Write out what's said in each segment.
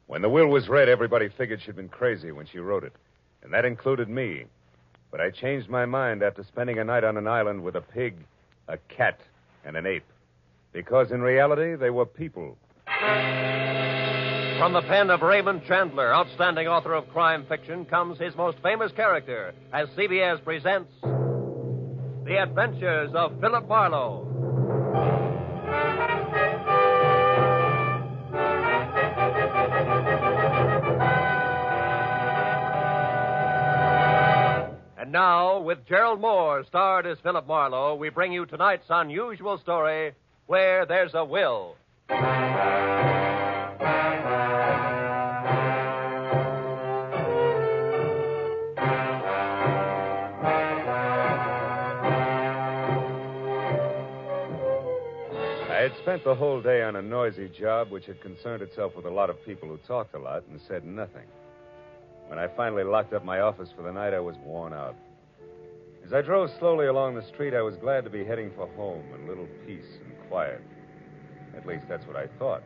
When the will was read, everybody figured she'd been crazy when she wrote it. And that included me. But I changed my mind after spending a night on an island with a pig, a cat, and an ape. Because in reality, they were people. From the pen of Raymond Chandler, outstanding author of crime fiction, comes his most famous character as CBS presents The Adventures of Philip Marlowe. And now, with Gerald Moore starred as Philip Marlowe, we bring you tonight's unusual story, Where There's a Will. I had spent the whole day on a noisy job which had concerned itself with a lot of people who talked a lot and said nothing. When I finally locked up my office for the night, I was worn out. As I drove slowly along the street, I was glad to be heading for home and a little peace and quiet. At least that's what I thought.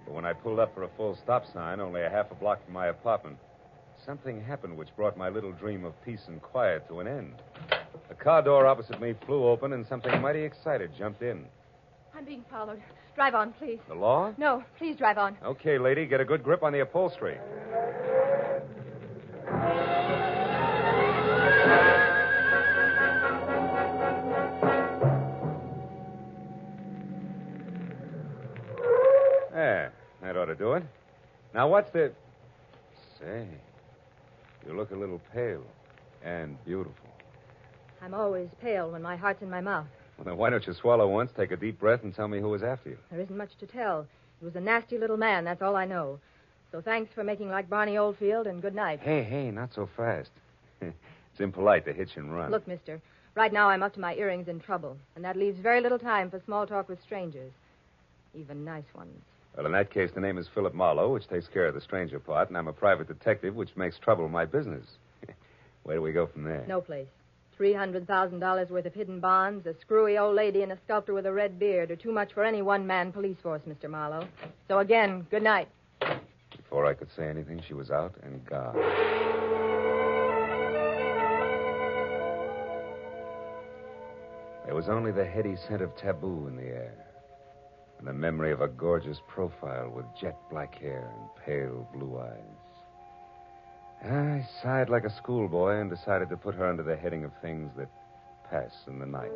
But when I pulled up for a full stop sign, only a half a block from my apartment, something happened which brought my little dream of peace and quiet to an end. The car door opposite me flew open, and something mighty excited jumped in. I'm being followed. Drive on, please. The law? No, please drive on. Okay, lady, get a good grip on the upholstery. There, that ought to do it. Now, what's the... Say, you look a little pale and beautiful. I'm always pale when my heart's in my mouth. Well, then why don't you swallow once, take a deep breath, and tell me who was after you? There isn't much to tell. He was a nasty little man, that's all I know. So thanks for making like Barney Oldfield, and good night. Hey, not so fast. It's impolite to hitch and run. Look, mister, right now I'm up to my earrings in trouble, and that leaves very little time for small talk with strangers. Even nice ones. Well, in that case, the name is Philip Marlowe, which takes care of the stranger part, and I'm a private detective, which makes trouble my business. Where do we go from there? No place. $300,000 worth of hidden bonds, a screwy old lady, and a sculptor with a red beard are too much for any one-man police force, Mr. Marlowe. So again, good night. Before I could say anything, she was out and gone. There was only the heady scent of taboo in the air, and the memory of a gorgeous profile with jet black hair and pale blue eyes. I sighed like a schoolboy and decided to put her under the heading of things that pass in the night.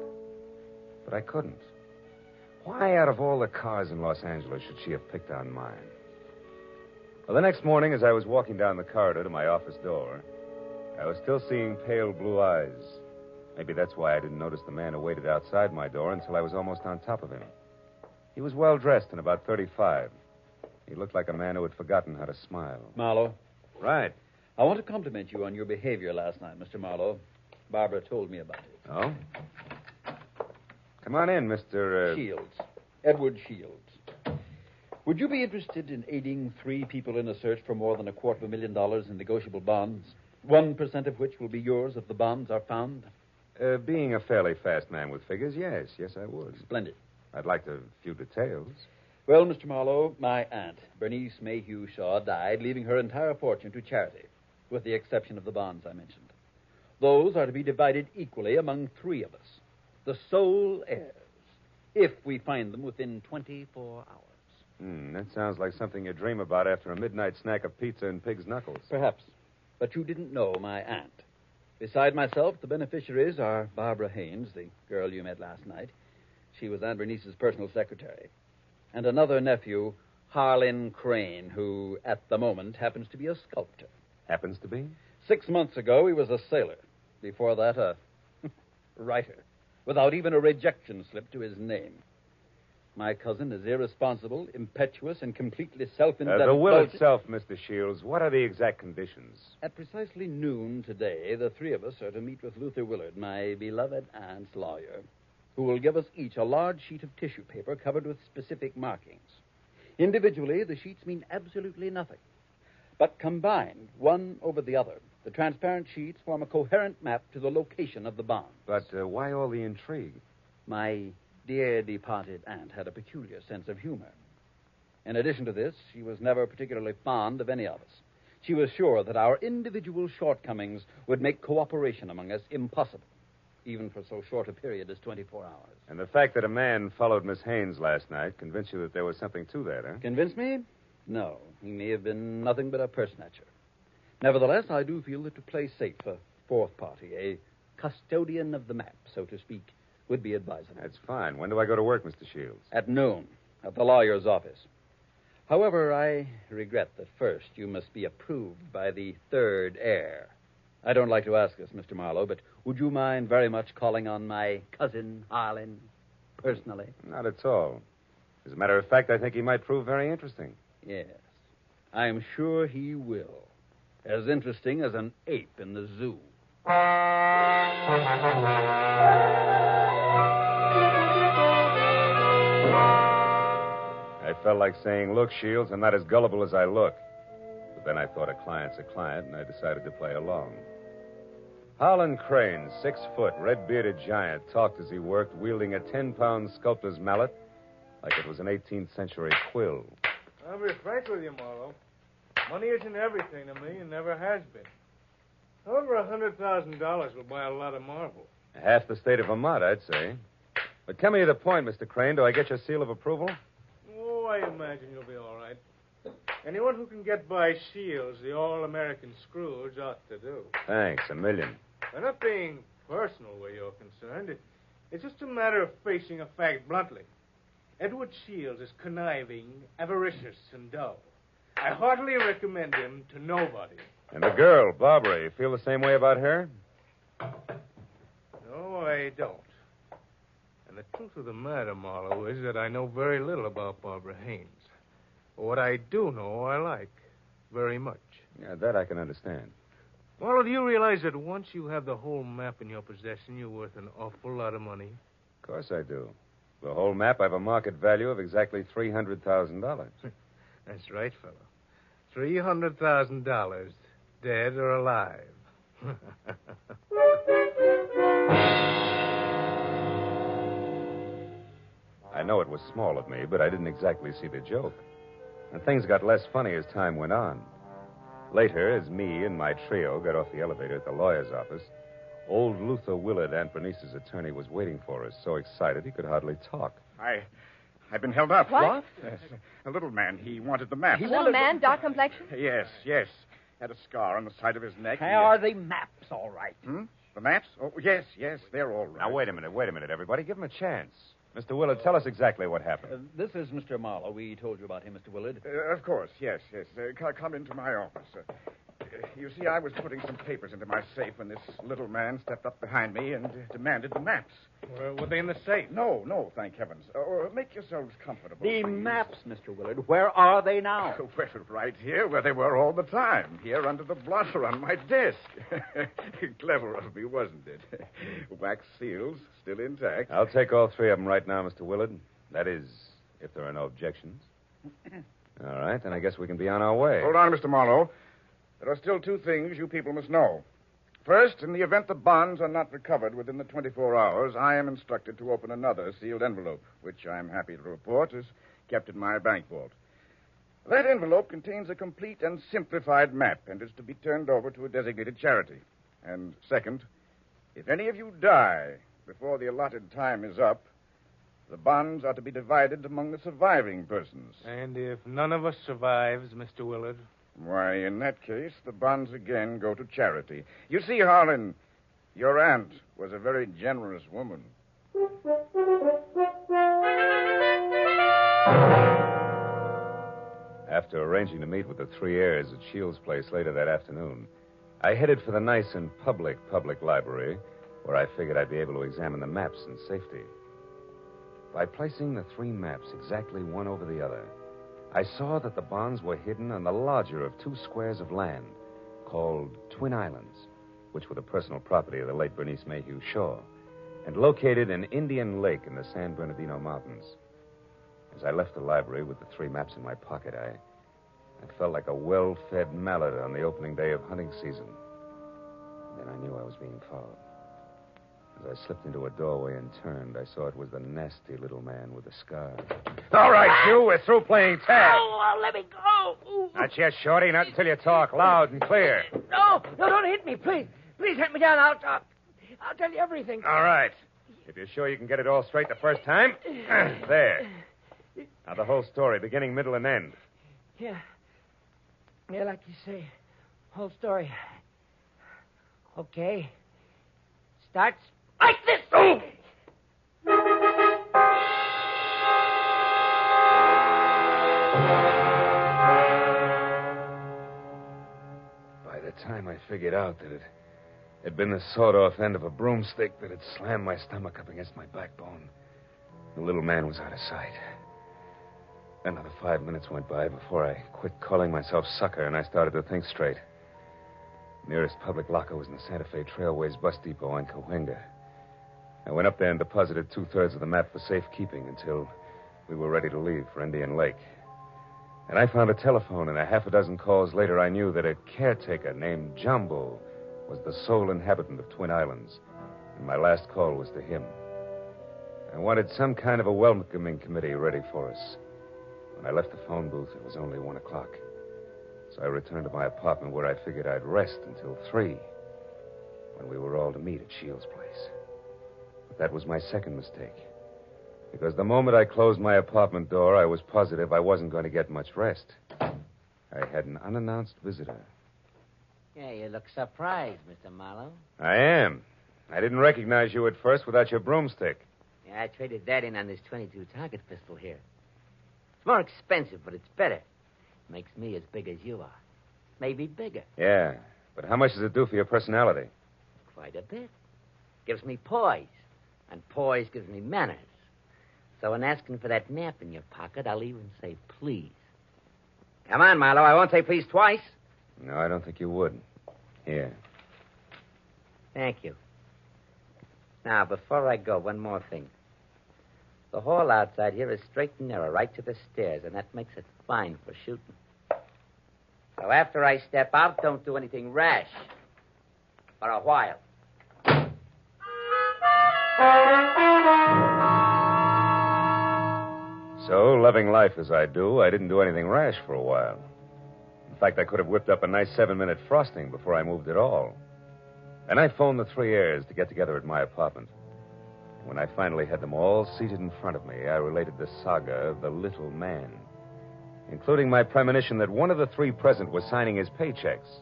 But I couldn't. Why, out of all the cars in Los Angeles, should she have picked on mine? Well, the next morning, as I was walking down the corridor to my office door, I was still seeing pale blue eyes. Maybe that's why I didn't notice the man who waited outside my door until I was almost on top of him. He was well-dressed and about 35. He looked like a man who had forgotten how to smile. Marlowe. Right. I want to compliment you on your behavior last night, Mr. Marlowe. Barbara told me about it. Oh? Come on in, Mr. Shields. Edward Shields. Would you be interested in aiding 3 people in a search for more than $250,000 in negotiable bonds? 1% of which will be yours if the bonds are found? Being a fairly fast man with figures, yes. Yes, I would. Splendid. I'd like a few details. Well, Mr. Marlowe, my aunt, Bernice Mayhew Shaw, died, leaving her entire fortune to charity, with the exception of the bonds I mentioned. Those are to be divided equally among 3 of us, the sole heirs, if we find them within 24 hours. That sounds like something you dream about after a midnight snack of pizza and pig's knuckles. Perhaps. But you didn't know my aunt. Beside myself, the beneficiaries are Barbara Haynes, the girl you met last night. She was Aunt Bernice's personal secretary. And another nephew, Harlan Crane, who, at the moment, happens to be a sculptor. Happens to be? 6 months ago, he was a sailor. Before that, a writer, without even a rejection slip to his name. My cousin is irresponsible, impetuous, and completely self-indulgent. The will itself, Mr. Shields, what are the exact conditions? At precisely noon today, the 3 of us are to meet with Luther Willard, my beloved aunt's lawyer, who will give us each a large sheet of tissue paper covered with specific markings. Individually, the sheets mean absolutely nothing. But combined, one over the other, the transparent sheets form a coherent map to the location of the bonds. But why all the intrigue? My dear departed aunt had a peculiar sense of humor. In addition to this, she was never particularly fond of any of us. She was sure that our individual shortcomings would make cooperation among us impossible, even for so short a period as 24 hours. And the fact that a man followed Miss Haynes last night convinced you that there was something to that, huh? Convince me? No. He may have been nothing but a personager. Nevertheless, I do feel that to play safe, a fourth party, a custodian of the map, so to speak, would be advisable. That's fine. When do I go to work, Mr. Shields? At noon, at the lawyer's office. However, I regret that first you must be approved by the third heir. I don't like to ask this, Mr. Marlowe, but would you mind very much calling on my cousin, Harlan, personally? Not at all. As a matter of fact, I think he might prove very interesting. Yes. I'm sure he will. As interesting as an ape in the zoo. I felt like saying, look, Shields, I'm not as gullible as I look. But then I thought a client's a client, and I decided to play along. Harlan Crane, 6 foot, red-bearded giant, talked as he worked, wielding a 10-pound sculptor's mallet like it was an 18th century quill. I'll be frank with you, Marlowe. Money isn't everything to me and never has been. Over $100,000 will buy a lot of marble. Half the state of Vermont, I'd say. But coming to the point, Mr. Crane, do I get your seal of approval? Oh, I imagine you'll be all right. Anyone who can get by Shields, the all-American Scrooge, ought to do. Thanks, a million. I'm not being personal where you're concerned. It's just a matter of facing a fact bluntly. Edward Shields is conniving, avaricious, and dull. I heartily recommend him to nobody. And the girl, Barbara, you feel the same way about her? No, I don't. And the truth of the matter, Marlowe, is that I know very little about Barbara Haynes. What I do know, I like very much. Yeah, that I can understand. Marlowe, do you realize that once you have the whole map in your possession, you're worth an awful lot of money? Of course I do. The whole map, I have a market value of exactly $300,000. That's right, fellow. $300,000, dead or alive. I know it was small of me, but I didn't exactly see the joke. And things got less funny as time went on. Later, as me and my trio got off the elevator at the lawyer's office, old Luther Willard, Aunt Bernice's attorney, was waiting for us, so excited he could hardly talk. I've been held up. What? Yes. A little man. He wanted the map. Little man, dark complexion? Yes. Had a scar on the side of his neck. Are the maps all right? The maps? Oh, yes, they're all right. Now, wait a minute, everybody. Give him a chance. Mr. Willard, tell us exactly what happened. This is Mr. Marlowe. We told you about him, Mr. Willard. Of course, yes. Come into my office. You see, I was putting some papers into my safe when this little man stepped up behind me and demanded the maps. Were they in the safe? No, thank heavens. Make yourselves comfortable. The please. maps, Mr. Willard. Where are they now? Well, right here, where they were all the time. Here under the blotter on my desk. Clever of me, wasn't it? Wax seals, still intact. I'll take all 3 of them right now, Mr. Willard. That is, if there are no objections. All right, then I guess we can be on our way. Hold on, Mr. Marlowe. There are still 2 things you people must know. First, in the event the bonds are not recovered within the 24 hours, I am instructed to open another sealed envelope, which I am happy to report is kept in my bank vault. That envelope contains a complete and simplified map and is to be turned over to a designated charity. And second, if any of you die before the allotted time is up, the bonds are to be divided among the surviving persons. And if none of us survives, Mr. Willard? Why, in that case, the bonds again go to charity. You see, Harlan, your aunt was a very generous woman. After arranging to meet with the 3 heirs at Shields' place later that afternoon, I headed for the nice and public library, where I figured I'd be able to examine the maps in safety. By placing the 3 maps exactly one over the other, I saw that the bonds were hidden on the larger of 2 squares of land called Twin Islands, which were the personal property of the late Bernice Mayhew Shaw, and located in Indian Lake in the San Bernardino Mountains. As I left the library with the 3 maps in my pocket, I felt like a well-fed mallet on the opening day of hunting season. Then I knew I was being followed. As I slipped into a doorway and turned, I saw it was the nasty little man with the scar. All right, you. We're through playing tag. Oh, let me go. Not yet, Shorty. Not until you talk loud and clear. No, don't hit me, please. Please hit me down. I'll tell you everything. All right. If you're sure you can get it all straight the first time. There. Now, the whole story, beginning, middle, and end. Yeah. Yeah, like you say. Whole story. Okay. Starts like this. Oh! By the time I figured out that it had been the sawed-off end of a broomstick that had slammed my stomach up against my backbone, the little man was out of sight. Another 5 minutes went by before I quit calling myself sucker and I started to think straight. The nearest public locker was in the Santa Fe Trailways bus depot in Cahuenga. I went up there and deposited 2/3 of the map for safekeeping until we were ready to leave for Indian Lake. And I found a telephone, and a half a dozen calls later, I knew that a caretaker named Jumbo was the sole inhabitant of Twin Islands, and my last call was to him. I wanted some kind of a welcoming committee ready for us. When I left the phone booth, it was only 1 o'clock. So I returned to my apartment where I figured I'd rest until 3, when we were all to meet at Shields' place. But that was my second mistake. Because the moment I closed my apartment door, I was positive I wasn't going to get much rest. I had an unannounced visitor. Yeah, you look surprised, Mr. Marlowe. I am. I didn't recognize you at first without your broomstick. Yeah, I traded that in on this .22 target pistol here. It's more expensive, but it's better. Makes me as big as you are. Maybe bigger. Yeah, but how much does it do for your personality? Quite a bit. Gives me poise. And poise gives me manners. So in asking for that map in your pocket, I'll even say please. Come on, Marlowe. I won't say please twice. No, I don't think you would. Here. Thank you. Now, before I go, one more thing. The hall outside here is straight and narrow, right to the stairs, and that makes it fine for shooting. So after I step out, don't do anything rash. For a while. So, loving life as I do, I didn't do anything rash for a while. In fact, I could have whipped up a nice 7-minute frosting before I moved at all. And I phoned the 3 heirs to get together at my apartment. When I finally had them all seated in front of me, I related the saga of the little man, including my premonition that one of the 3 present was signing his paychecks.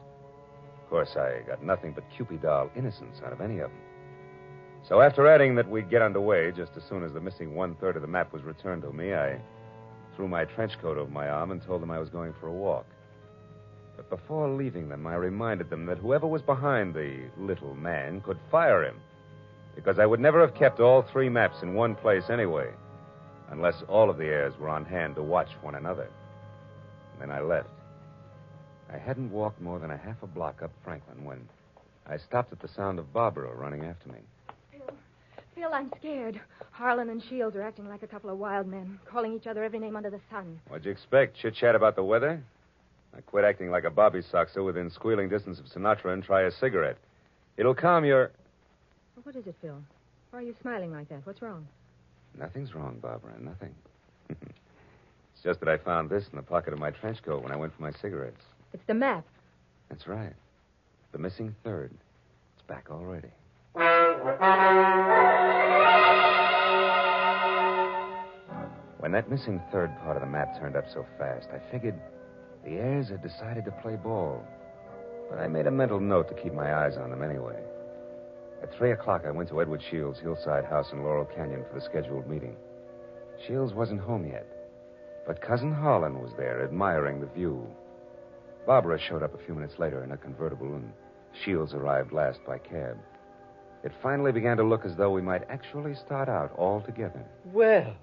Of course, I got nothing but Cupid doll innocence out of any of them. So after adding that we'd get underway just as soon as the missing 1/3 of the map was returned to me, I threw my trench coat over my arm and told them I was going for a walk. But before leaving them, I reminded them that whoever was behind the little man could fire him, because I would never have kept all 3 maps in one place anyway, unless all of the heirs were on hand to watch one another. And then I left. I hadn't walked more than a half a block up Franklin when I stopped at the sound of Barbara running after me. Phil, I'm scared. Harlan and Shields are acting like a couple of wild men, calling each other every name under the sun. What'd you expect? Chit-chat about the weather? I quit acting like a bobby soxer within squealing distance of Sinatra and try a cigarette. It'll calm your... What is it, Phil? Why are you smiling like that? What's wrong? Nothing's wrong, Barbara, nothing. It's just that I found this in the pocket of my trench coat when I went for my cigarettes. It's the map. That's right. The missing 3rd. It's back already. When that missing 3rd part of the map turned up so fast, I figured the heirs had decided to play ball. But I made a mental note to keep my eyes on them anyway. At 3 o'clock, I went to Edward Shields' hillside house in Laurel Canyon for the scheduled meeting. Shields wasn't home yet, but Cousin Harlan was there, admiring the view. Barbara showed up a few minutes later in a convertible, and Shields arrived last by cab. It finally began to look as though we might actually start out all together. Well,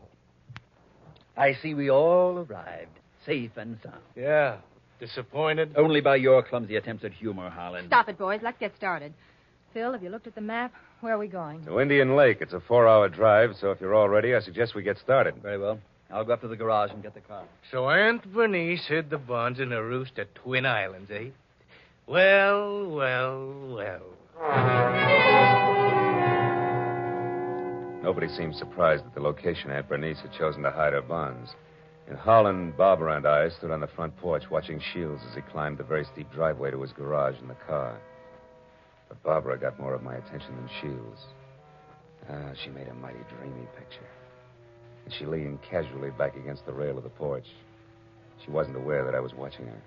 I see we all arrived, safe and sound. Yeah. Disappointed? Only by your clumsy attempts at humor, Harlan. Stop it, boys. Let's get started. Phil, have you looked at the map? Where are we going? To Indian Lake. It's a 4-hour drive, so if you're all ready, I suggest we get started. Very well. I'll go up to the garage and get the car. So Aunt Bernice hid the bonds in a roost at Twin Islands, eh? Well, well, well. Nobody seemed surprised at the location Aunt Bernice had chosen to hide her bonds. And Harlan, Barbara, and I stood on the front porch watching Shields as he climbed the very steep driveway to his garage in the car. But Barbara got more of my attention than Shields. She made a mighty dreamy picture. And she leaned casually back against the rail of the porch. She wasn't aware that I was watching her.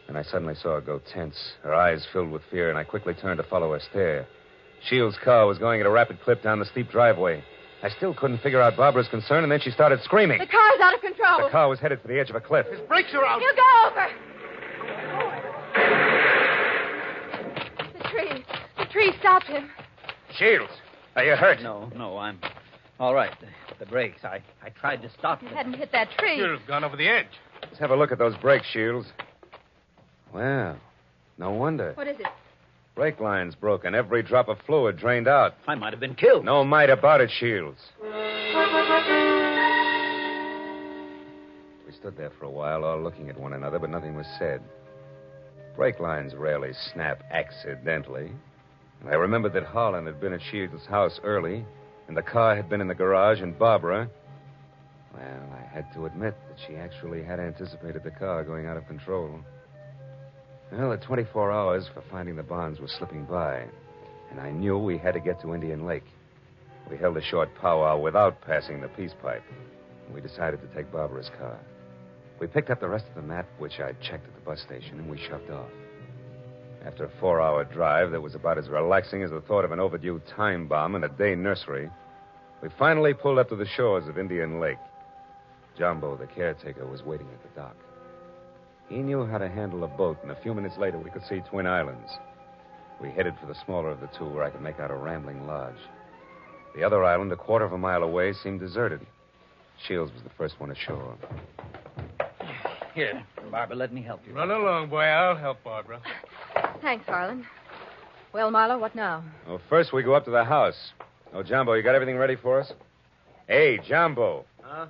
And I suddenly saw her go tense, her eyes filled with fear, and I quickly turned to follow her stare. Shields' car was going at a rapid clip down the steep driveway. I still couldn't figure out Barbara's concern, and then she started screaming. The car's out of control. The car was headed for the edge of a cliff. His brakes are out. You go over. The tree stopped him. Shields, are you hurt? No, I'm all right. The brakes. I tried to stop You them. hadn't hit that tree. Should have gone over the edge. Let's have a look at those brakes, Shields. Well, no wonder. What is it? Brake line's broken. Every drop of fluid drained out. I might have been killed. No might about it, Shields. We stood there for a while, all looking at one another, but nothing was said. Brake lines rarely snap accidentally. And I remembered that Harlan had been at Shields' house early, and the car had been in the garage, and Barbara... Well, I had to admit that she actually had anticipated the car going out of control. Well, the 24 hours for finding the bonds were slipping by, and I knew we had to get to Indian Lake. We held a short powwow without passing the peace pipe, and we decided to take Barbara's car. We picked up the rest of the map, which I'd checked at the bus station, and we shoved off. After a 4-hour drive that was about as relaxing as the thought of an overdue time bomb in a day nursery, we finally pulled up to the shores of Indian Lake. Jumbo, the caretaker, was waiting at the dock. He knew how to handle a boat, and a few minutes later we could see Twin Islands. We headed for the smaller of the two, where I could make out a rambling lodge. The other island, a quarter of a mile away, seemed deserted. Shields was the first one ashore. Here, Barbara, let me help you. Run along, boy. I'll help Barbara. Thanks, Harlan. Well, Marlowe, what now? Well, first we go up to the house. Oh, Jumbo, you got everything ready for us? Hey, Jumbo. Huh?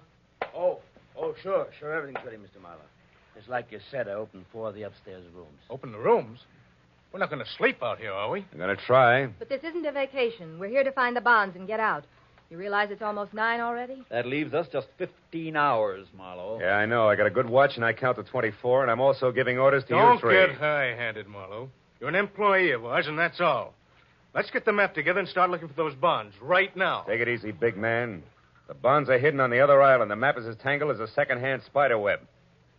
Oh, sure. Everything's ready, Mr. Marlowe. Just like you said, I opened 4 of the upstairs rooms. Open the rooms? We're not going to sleep out here, are we? I'm going to try. But this isn't a vacation. We're here to find the bonds and get out. You realize it's almost 9 already? That leaves us just 15 hours, Marlowe. Yeah, I know. I got a good watch, and I count to 24, and I'm also giving orders to you Don't three. get high-handed, Marlowe. You're an employee of ours, and that's all. Let's get the map together and start looking for those bonds right now. Take it easy, big man. The bonds are hidden on the other island. The map is as tangled as a second-hand spider web.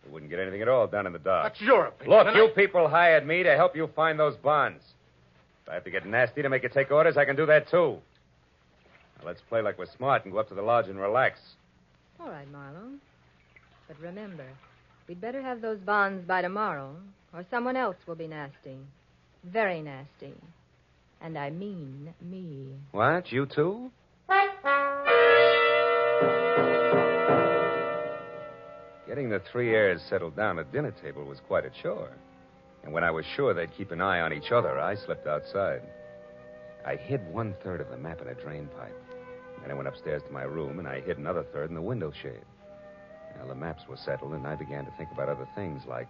We wouldn't get anything at all down in the dark. That's your opinion. Look, and you people hired me to help you find those bonds. If I have to get nasty to make you take orders, I can do that, too. Now, let's play like we're smart and go up to the lodge and relax. All right, Marlowe. But remember, we'd better have those bonds by tomorrow, or someone else will be nasty. Very nasty. And I mean me. What? You too? Getting the three heirs settled down at dinner table was quite a chore. And when I was sure they'd keep an eye on each other, I slipped outside. I hid 1/3 of the map in a drain pipe. Then I went upstairs to my room, and I hid another third in the window shade. Now, the maps were settled, and I began to think about other things, like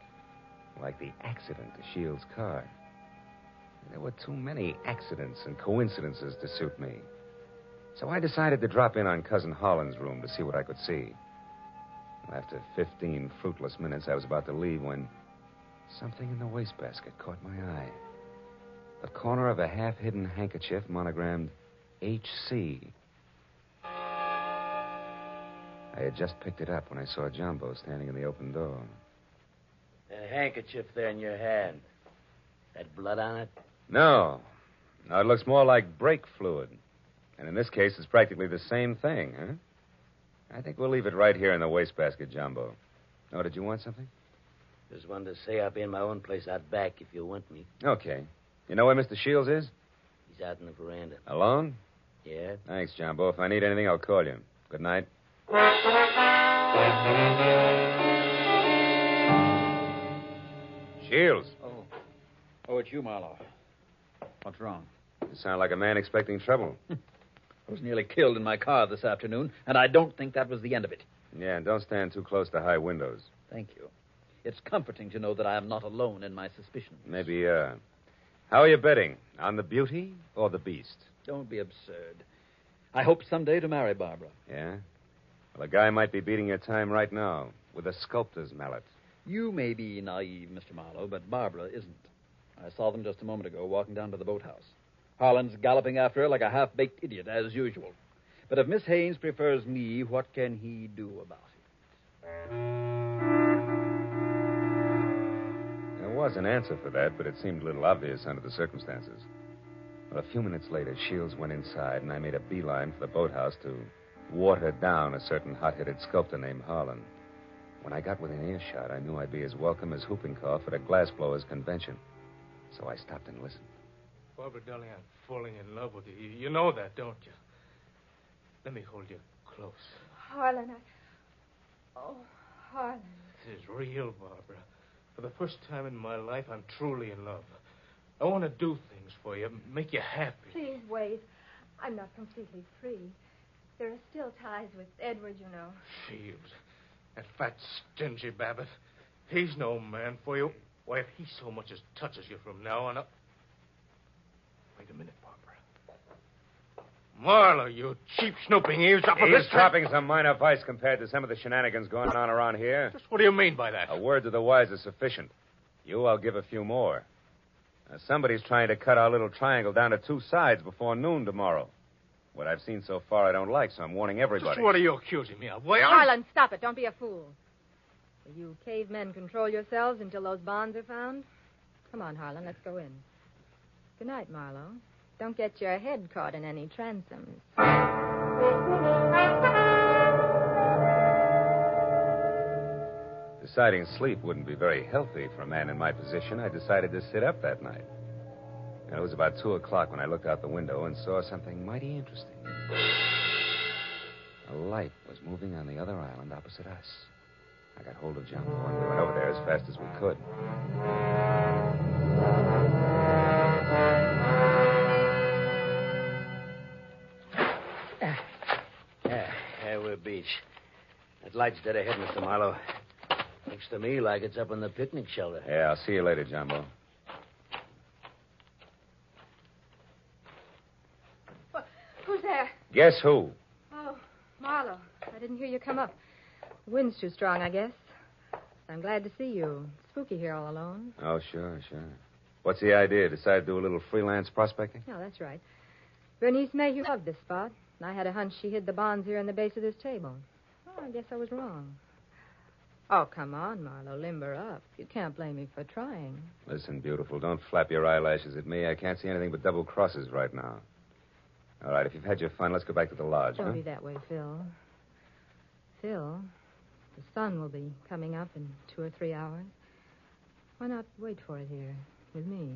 the accident to Shields' car. There were too many accidents and coincidences to suit me. So I decided to drop in on Cousin Harlan's room to see what I could see. After 15 fruitless minutes, I was about to leave when something in the wastebasket caught my eye. The corner of a half-hidden handkerchief monogrammed H.C. I had just picked it up when I saw Jumbo standing in the open door. That handkerchief there in your hand. That blood on it? No, it looks more like brake fluid. And in this case, it's practically the same thing, huh? I think we'll leave it right here in the wastebasket, Jumbo. Oh, did you want something? Just wanted to say I'll be in my own place out back if you want me. Okay. You know where Mr. Shields is? He's out in the veranda. Alone? Yeah? Thanks, Jumbo. If I need anything, I'll call you. Good night. Shields. Oh, it's you, Marlowe. What's wrong? You sound like a man expecting trouble. I was nearly killed in my car this afternoon, and I don't think that was the end of it. Yeah, and don't stand too close to high windows. Thank you. It's comforting to know that I am not alone in my suspicions. Maybe, How are you betting? On the beauty or the beast? Don't be absurd. I hope someday to marry Barbara. Yeah? Well, a guy might be beating your time right now with a sculptor's mallet. You may be naive, Mr. Marlowe, but Barbara isn't. I saw them just a moment ago walking down to the boathouse. Harlan's galloping after her like a half-baked idiot, as usual. But if Miss Haynes prefers me, what can he do about it? There was an answer for that, but it seemed a little obvious under the circumstances. Well, a few minutes later, Shields went inside, and I made a beeline for the boathouse to water down a certain hot-headed sculptor named Harlan. When I got within earshot, I knew I'd be as welcome as whooping cough at a glassblower's convention. So I stopped and listened. Barbara, darling, I'm falling in love with you. You know that, don't you? Let me hold you close. Harlan, Oh, Harlan. This is real, Barbara. For the first time in my life, I'm truly in love. I want to do things for you, make you happy. Please wait. I'm not completely free. There are still ties with Edward, you know. Shields. That fat, stingy Babbitt. He's no man for you. Why, if he so much as touches you from now on up... Wait a minute, Barbara. Marlowe, you cheap snooping eavesdropper. Eavesdropping's a minor vice compared to some of the shenanigans going on around here. Just what do you mean by that? A word to the wise is sufficient. I'll give a few more. Now, somebody's trying to cut our little triangle down to two sides before noon tomorrow. What I've seen so far I don't like, so I'm warning everybody. Just what are you accusing me of? Harlan, stop it. Don't be a fool. Will you cavemen control yourselves until those bonds are found? Come on, Harlan, let's go in. Good night, Marlowe. Don't get your head caught in any transoms. Deciding sleep wouldn't be very healthy for a man in my position, I decided to sit up that night. And it was about 2 o'clock when I looked out the window and saw something mighty interesting. A light was moving on the other island opposite us. I got hold of Jumbo, and we went over there as fast as we could. There we're beach. That light's dead ahead, Mr. Marlowe. Looks to me like it's up in the picnic shelter. Yeah, I'll see you later, Jumbo. Who's there? Guess who? Oh, Marlowe. I didn't hear you come up. The wind's too strong, I guess. I'm glad to see you. Spooky here all alone. Oh, sure. What's the idea? Decide to do a little freelance prospecting? No, that's right. Bernice Mayhew loved this spot. And I had a hunch she hid the bonds here in the base of this table. Oh, I guess I was wrong. Oh, come on, Marlowe. Limber up. You can't blame me for trying. Listen, beautiful, don't flap your eyelashes at me. I can't see anything but double crosses right now. All right, if you've had your fun, let's go back to the lodge, Don't be that way, Phil. Phil, the sun will be coming up in 2 or 3 hours. Why not wait for it here with me?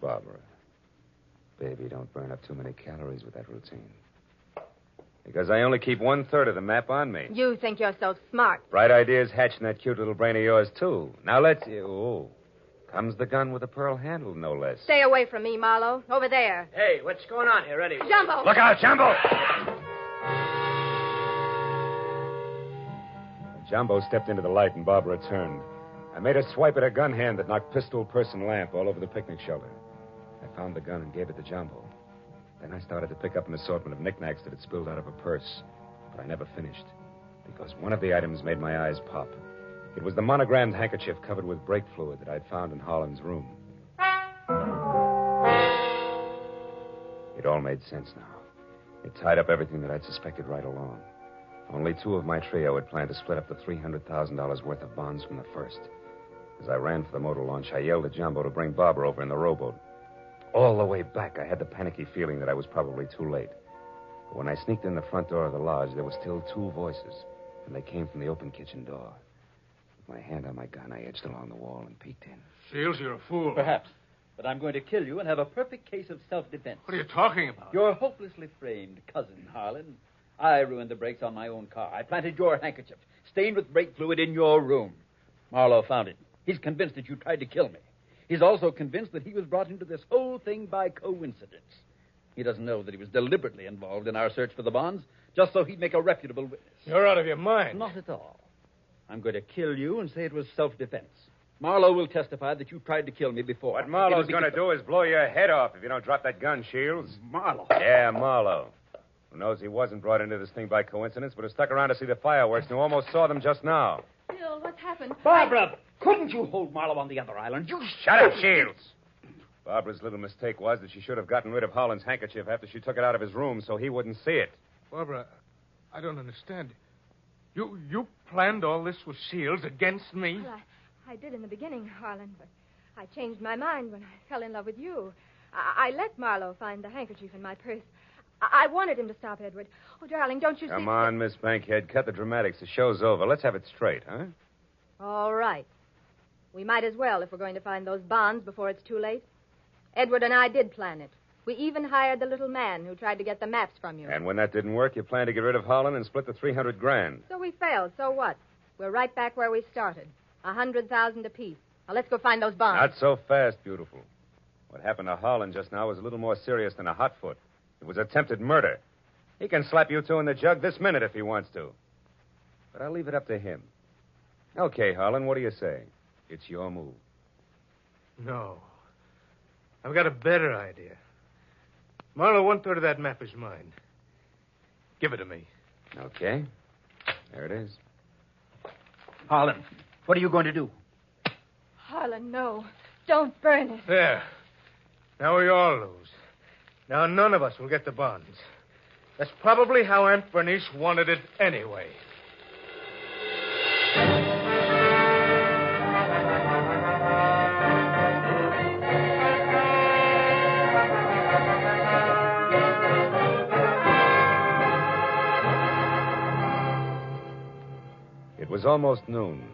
Barbara, baby, don't burn up too many calories with that routine. Because I only keep 1/3 of the map on me. You think you're so smart. Bright ideas hatch in that cute little brain of yours, too. Now let's... Oh, comes the gun with a pearl handle, no less. Stay away from me, Marlowe. Over there. Hey, what's going on here, Eddie? Jumbo! Look out, Jumbo! Jumbo stepped into the light and Barbara turned. I made a swipe at her gun hand that knocked pistol, purse, and lamp all over the picnic shelter. I found the gun and gave it to Jumbo. Then I started to pick up an assortment of knickknacks that had spilled out of her purse. But I never finished, because one of the items made my eyes pop. It was the monogrammed handkerchief covered with brake fluid that I'd found in Harlan's room. It all made sense now. It tied up everything that I'd suspected right along. Only 2 of my trio had planned to split up the $300,000 worth of bonds from the first. As I ran for the motor launch, I yelled at Jumbo to bring Barbara over in the rowboat. All the way back, I had the panicky feeling that I was probably too late. But when I sneaked in the front door of the lodge, there were still 2 voices, and they came from the open kitchen door. With my hand on my gun, I edged along the wall and peeked in. Shields, you're a fool. Perhaps. But I'm going to kill you and have a perfect case of self-defense. What are you talking about? Your hopelessly framed cousin, Harlan. I ruined the brakes on my own car. I planted your handkerchief, stained with brake fluid, in your room. Marlowe found it. He's convinced that you tried to kill me. He's also convinced that he was brought into this whole thing by coincidence. He doesn't know that he was deliberately involved in our search for the bonds, just so he'd make a reputable witness. You're out of your mind. Not at all. I'm going to kill you and say it was self-defense. Marlowe will testify that you tried to kill me before. What Marlowe's going to do is blow your head off if you don't drop that gun, Shields. Marlowe. Yeah, Marlowe. Who knows he wasn't brought into this thing by coincidence, but has stuck around to see the fireworks and who almost saw them just now. Bill, what's happened? Barbara, couldn't you hold Marlowe on the other island? You Shut up, Shields! Barbara's little mistake was that she should have gotten rid of Holland's handkerchief after she took it out of his room so he wouldn't see it. Barbara, I don't understand. You planned all this with Shields against me? Well, I did in the beginning, Harlan, but I changed my mind when I fell in love with you. I let Marlowe find the handkerchief in my purse. I wanted him to stop Edward. Oh, darling, don't you see... Come on, Miss Bankhead. Cut the dramatics. The show's over. Let's have it straight, huh? All right. We might as well if we're going to find those bonds before it's too late. Edward and I did plan it. We even hired the little man who tried to get the maps from you. And when that didn't work, you planned to get rid of Holland and split the $300,000. So we failed. So what? We're right back where we started. 100,000 apiece. Now let's go find those bonds. Not so fast, beautiful. What happened to Holland just now was a little more serious than a hot foot. It was attempted murder. He can slap you two in the jug this minute if he wants to. But I'll leave it up to him. Okay, Holland, what do you say? It's your move. No. I've got a better idea. Marlowe, 1/3 of that map is mine. Give it to me. Okay. There it is. Harlan, what are you going to do? Harlan, no. Don't burn it. There. Now we all lose. Now none of us will get the bonds. That's probably how Aunt Bernice wanted it anyway. It was almost noon.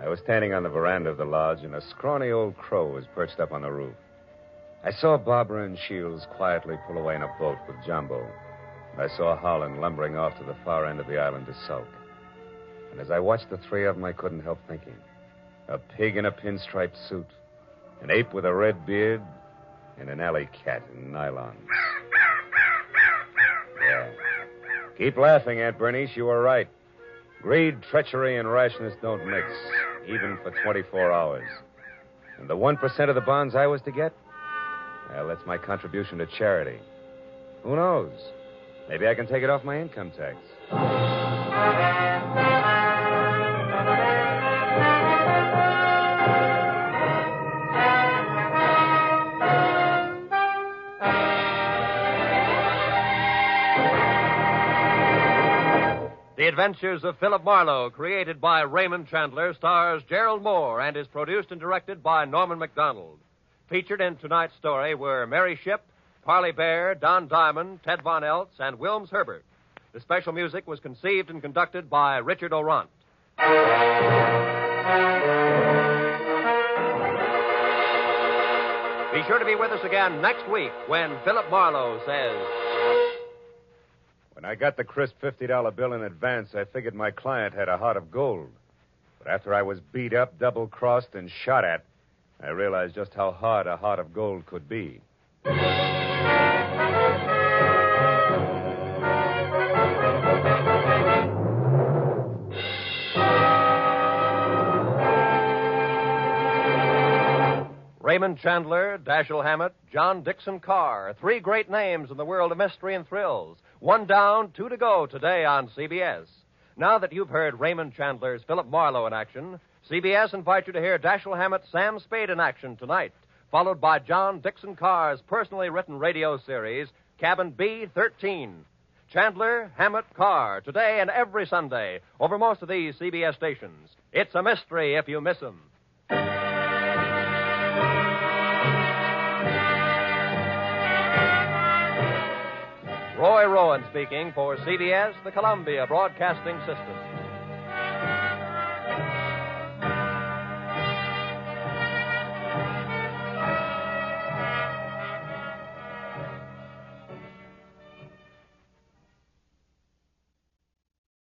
I was standing on the veranda of the lodge, and a scrawny old crow was perched up on the roof. I saw Barbara and Shields quietly pull away in a boat with Jumbo. And I saw Holland lumbering off to the far end of the island to sulk. And as I watched the three of them, I couldn't help thinking. A pig in a pinstripe suit, an ape with a red beard, and an alley cat in nylon. Yeah. Keep laughing, Aunt Bernice. You were right. Greed, treachery, and rashness don't mix, even for 24 hours. And the 1% of the bonds I was to get? Well, that's my contribution to charity. Who knows? Maybe I can take it off my income tax. The Adventures of Philip Marlowe, created by Raymond Chandler, stars Gerald Moore and is produced and directed by Norman MacDonald. Featured in tonight's story were Mary Shipp, Parley Bear, Don Diamond, Ted Von Eltz, and Wilms Herbert. The special music was conceived and conducted by Richard Orant. Be sure to be with us again next week when Philip Marlowe says... When I got the crisp $50 bill in advance, I figured my client had a heart of gold. But after I was beat up, double-crossed, and shot at, I realized just how hard a heart of gold could be. Raymond Chandler, Dashiell Hammett, John Dixon Carr. 3 great names in the world of mystery and thrills. 1 down, 2 to go today on CBS. Now that you've heard Raymond Chandler's Philip Marlowe in action, CBS invites you to hear Dashiell Hammett's Sam Spade in action tonight, followed by John Dixon Carr's personally written radio series, Cabin B-13. Chandler, Hammett, Carr, today and every Sunday, over most of these CBS stations. It's a mystery if you miss them. Roy Rowan speaking for CBS, the Columbia Broadcasting System.